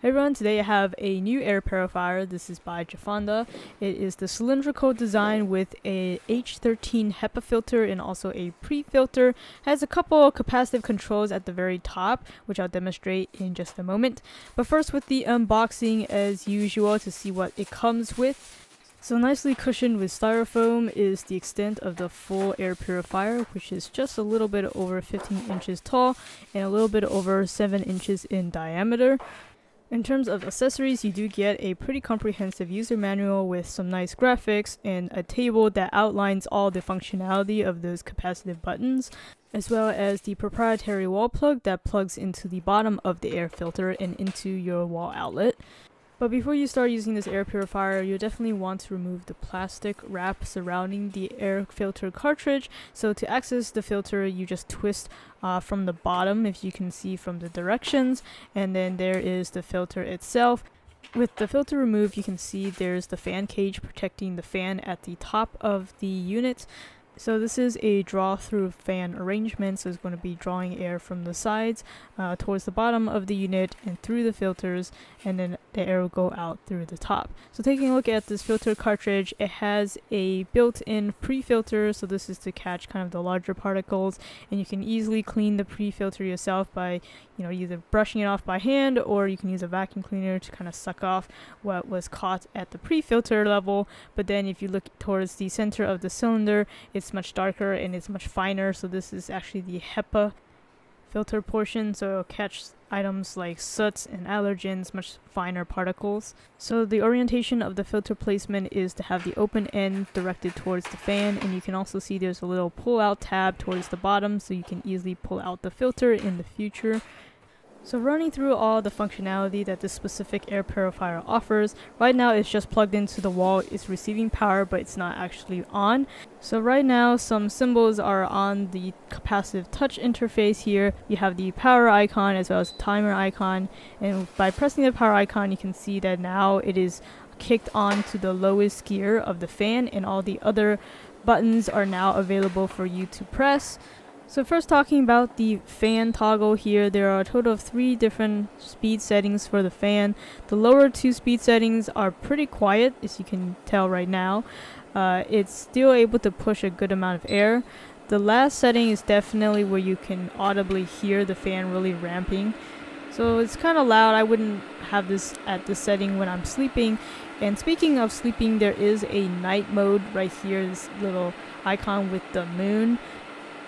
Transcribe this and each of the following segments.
Hey everyone, today I have a new air purifier. This is by Jafa. It is the cylindrical design with a H13 Hepa filter and also a pre-filter. Has a couple capacitive controls at the very top, which I'll demonstrate in just a moment. But first with the unboxing as usual to see what it comes with. So nicely cushioned with styrofoam is the extent of the full air purifier, which is just a little bit over 15 inches tall and a little bit over 7 inches in diameter. In terms of accessories, you do get a pretty comprehensive user manual with some nice graphics and a table that outlines all the functionality of those capacitive buttons, as well as the proprietary wall plug that plugs into the bottom of the air filter and into your wall outlet. But before you start using this air purifier, you'll definitely want to remove the plastic wrap surrounding the air filter cartridge. So to access the filter, you just twist from the bottom, if you can see from the directions, and then there is the filter itself. With the filter removed, you can see there's the fan cage protecting the fan at the top of the unit. So this is a draw-through fan arrangement, so it's going to be drawing air from the sides towards the bottom of the unit and through the filters, and then the air will go out through the top. So taking a look at this filter cartridge, it has a built-in pre-filter, so this is to catch kind of the larger particles, and you can easily clean the pre-filter yourself by either brushing it off by hand, or you can use a vacuum cleaner to kind of suck off what was caught at the pre-filter level. But then if you look towards the center of the cylinder, it's much darker and it's much finer, so this is actually the HEPA filter portion, so it'll catch items like soot and allergens, much finer particles. So the orientation of the filter placement is to have the open end directed towards the fan, and you can also see there's a little pull out tab towards the bottom, so you can easily pull out the filter in the future. So running through all the functionality that this specific air purifier offers, right now it's just plugged into the wall, it's receiving power, but it's not actually on. So right now some symbols are on the capacitive touch interface here. You have the power icon as well as the timer icon, and by pressing the power icon you can see that now it is kicked on to the lowest gear of the fan, and all the other buttons are now available for you to press. So first, talking about the fan toggle here, there are a total of 3 different speed settings for the fan. The lower 2 speed settings are pretty quiet, as you can tell right now. It's still able to push a good amount of air. The last setting is definitely where you can audibly hear the fan really ramping. So it's kind of loud. I wouldn't have this at this setting when I'm sleeping. And speaking of sleeping, there is a night mode right here, this little icon with the moon.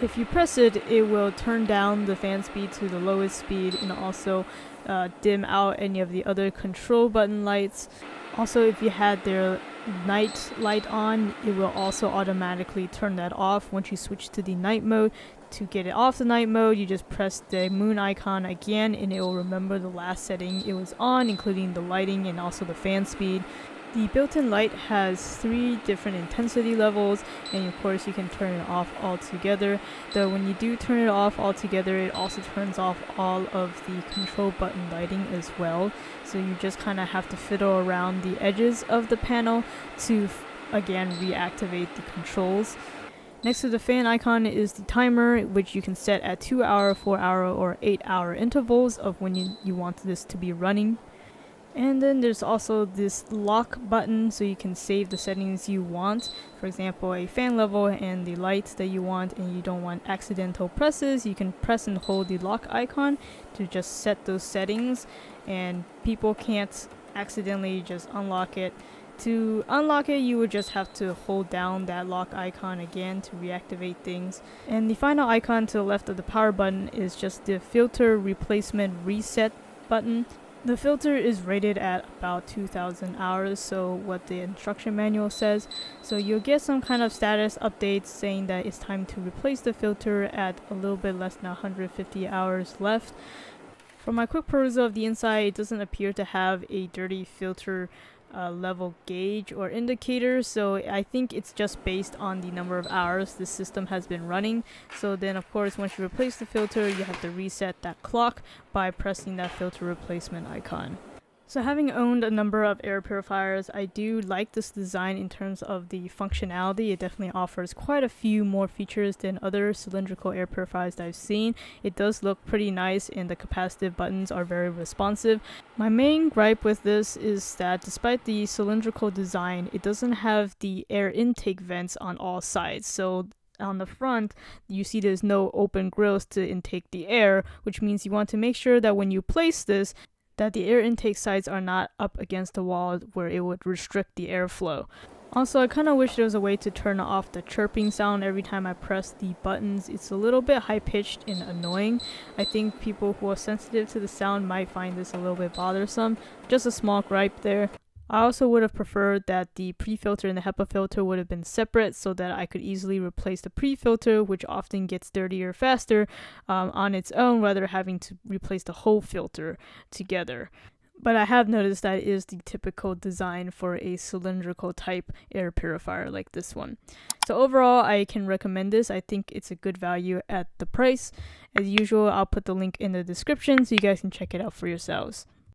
If you press it, it will turn down the fan speed to the lowest speed and also dim out any of the other control button lights. Also, if you had their night light on, it will also automatically turn that off once you switch to the night mode. To get it off the night mode, you just press the moon icon again and it will remember the last setting it was on, including the lighting and also the fan speed. The built-in light has 3 different intensity levels, and of course you can turn it off altogether. Though when you do turn it off altogether, it also turns off all of the control button lighting as well. So you just kind of have to fiddle around the edges of the panel to again reactivate the controls. Next to the fan icon is the timer, which you can set at 2-hour, 4-hour, or 8-hour intervals of when you want this to be running. And then there's also this lock button, so you can save the settings you want. For example, a fan level and the lights that you want, and you don't want accidental presses. You can press and hold the lock icon to just set those settings, and people can't accidentally just unlock it. To unlock it, you would just have to hold down that lock icon again to reactivate things. And the final icon to the left of the power button is just the filter replacement reset button. The filter is rated at about 2,000 hours, so what the instruction manual says. So you'll get some kind of status updates saying that it's time to replace the filter at a little bit less than 150 hours left. From my quick perusal of the inside, it doesn't appear to have a dirty filter level gauge or indicator, so I think it's just based on the number of hours the system has been running. So then of course once you replace the filter, you have to reset that clock by pressing that filter replacement icon. So having owned a number of air purifiers, I do like this design in terms of the functionality. It definitely offers quite a few more features than other cylindrical air purifiers that I've seen. It does look pretty nice and the capacitive buttons are very responsive. My main gripe with this is that despite the cylindrical design, it doesn't have the air intake vents on all sides. So on the front, you see there's no open grills to intake the air, which means you want to make sure that when you place this, that the air intake sides are not up against the wall where it would restrict the airflow. Also, I kind of wish there was a way to turn off the chirping sound every time I press the buttons. It's a little bit high-pitched and annoying. I think people who are sensitive to the sound might find this a little bit bothersome. Just a small gripe there. I also would have preferred that the pre-filter and the HEPA filter would have been separate so that I could easily replace the pre-filter, which often gets dirtier faster, on its own rather than having to replace the whole filter together. But I have noticed that it is the typical design for a cylindrical type air purifier like this one. So overall, I can recommend this. I think it's a good value at the price. As usual, I'll put the link in the description so you guys can check it out for yourselves.